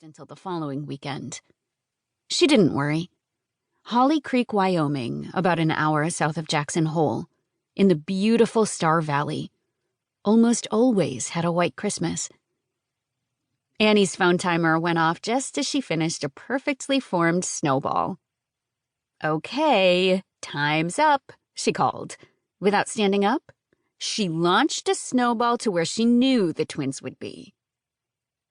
until the following weekend. She didn't worry. Holly Creek, Wyoming, about an hour south of Jackson Hole, in the beautiful Star Valley, almost always had a white Christmas. Annie's phone timer went off just as she finished a perfectly formed snowball. "Okay, time's up," she called. Without standing up, she launched a snowball to where she knew the twins would be.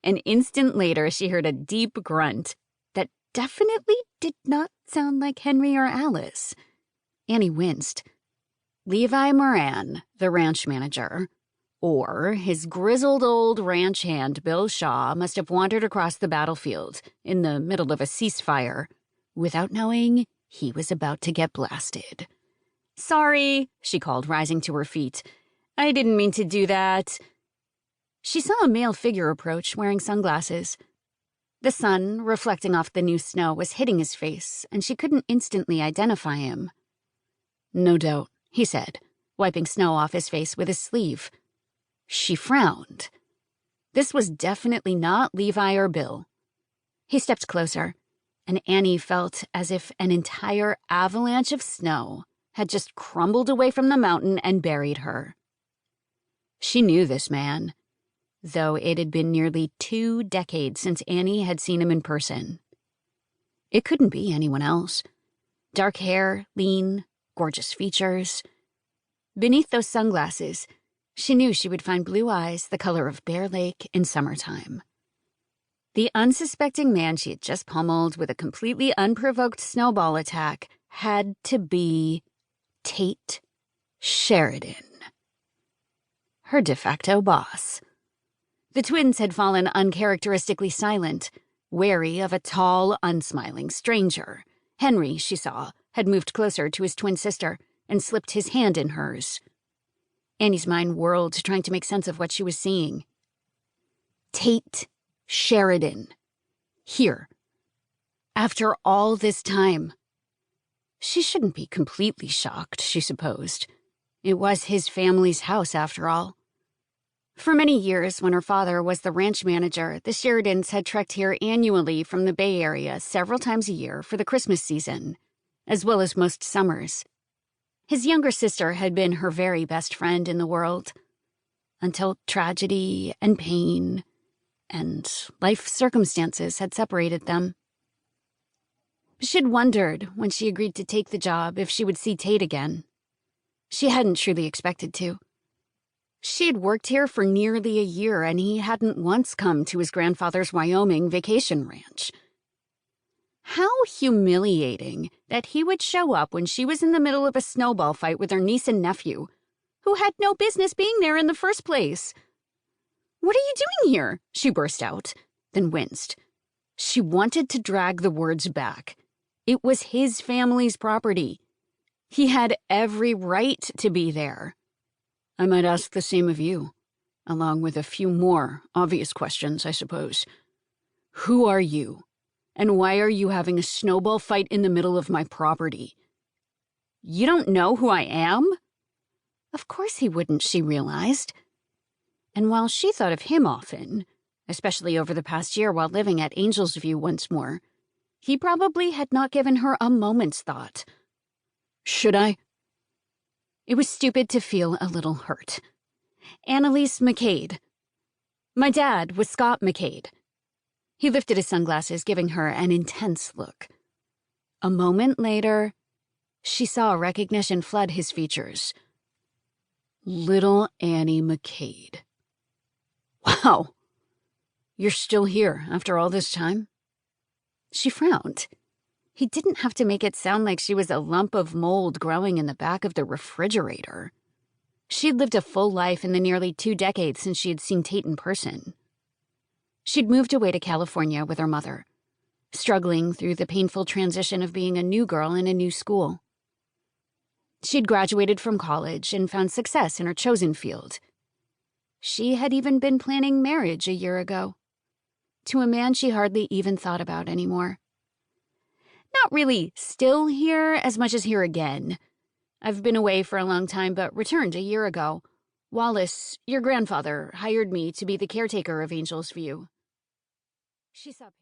An instant later, she heard a deep grunt that definitely did not sound like Henry or Alice. Annie winced. Levi Moran, the ranch manager, or his grizzled old ranch hand Bill Shaw, must have wandered across the battlefield in the middle of a ceasefire without knowing he was about to get blasted. "Sorry," she called, rising to her feet. "I didn't mean to do that." She saw a male figure approach, wearing sunglasses. The sun, reflecting off the new snow, was hitting his face, and she couldn't instantly identify him. "No doubt," he said, wiping snow off his face with his sleeve. She frowned. This was definitely not Levi or Bill. He stepped closer, and Annie felt as if an entire avalanche of snow had just crumbled away from the mountain and buried her. She knew this man, though it had been nearly 2 decades since Annie had seen him in person. It couldn't be anyone else. Dark hair, lean, gorgeous features. Beneath those sunglasses, she knew she would find blue eyes the color of Bear Lake in summertime. The unsuspecting man she had just pummeled with a completely unprovoked snowball attack had to be Tate Sheridan, her de facto boss. The twins had fallen uncharacteristically silent, wary of a tall, unsmiling stranger. Henry, she saw, had moved closer to his twin sister and slipped his hand in hers. Annie's mind whirled, trying to make sense of what she was seeing. Tate Sheridan. Here. After all this time. She shouldn't be completely shocked, she supposed. It was his family's house, after all. For many years, when her father was the ranch manager, the Sheridans had trekked here annually from the Bay Area several times a year for the Christmas season, as well as most summers. His younger sister had been her very best friend in the world, until tragedy and pain and life circumstances had separated them. She'd wondered, when she agreed to take the job, if she would see Tate again. She hadn't truly expected to. She had worked here for nearly a year, and he hadn't once come to his grandfather's Wyoming vacation ranch. How humiliating that he would show up when she was in the middle of a snowball fight with her niece and nephew, who had no business being there in the first place. "What are you doing here?" she burst out, then winced. She wanted to drag the words back. It was his family's property. He had every right to be there. "I might ask the same of you, along with a few more obvious questions, I suppose. Who are you? And why are you having a snowball fight in the middle of my property?" "You don't know who I am?" Of course he wouldn't, she realized. And while she thought of him often, especially over the past year while living at Angel's View once more, he probably had not given her a moment's thought. "Should I?" It was stupid to feel a little hurt. "Annelise McCade. My dad was Scott McCade." He lifted his sunglasses, giving her an intense look. A moment later, she saw recognition flood his features. Little Annie McCade. "Wow. You're still here after all this time?" She frowned. He didn't have to make it sound like she was a lump of mold growing in the back of the refrigerator. She'd lived a full life in the nearly 2 decades since she had seen Tate in person. She'd moved away to California with her mother, struggling through the painful transition of being a new girl in a new school. She'd graduated from college and found success in her chosen field. She had even been planning marriage a year ago, to a man she hardly even thought about anymore. "Not really still here as much as here again. I've been away for a long time, but returned a year ago. Wallace, your grandfather, hired me to be the caretaker of Angel's View." She's up.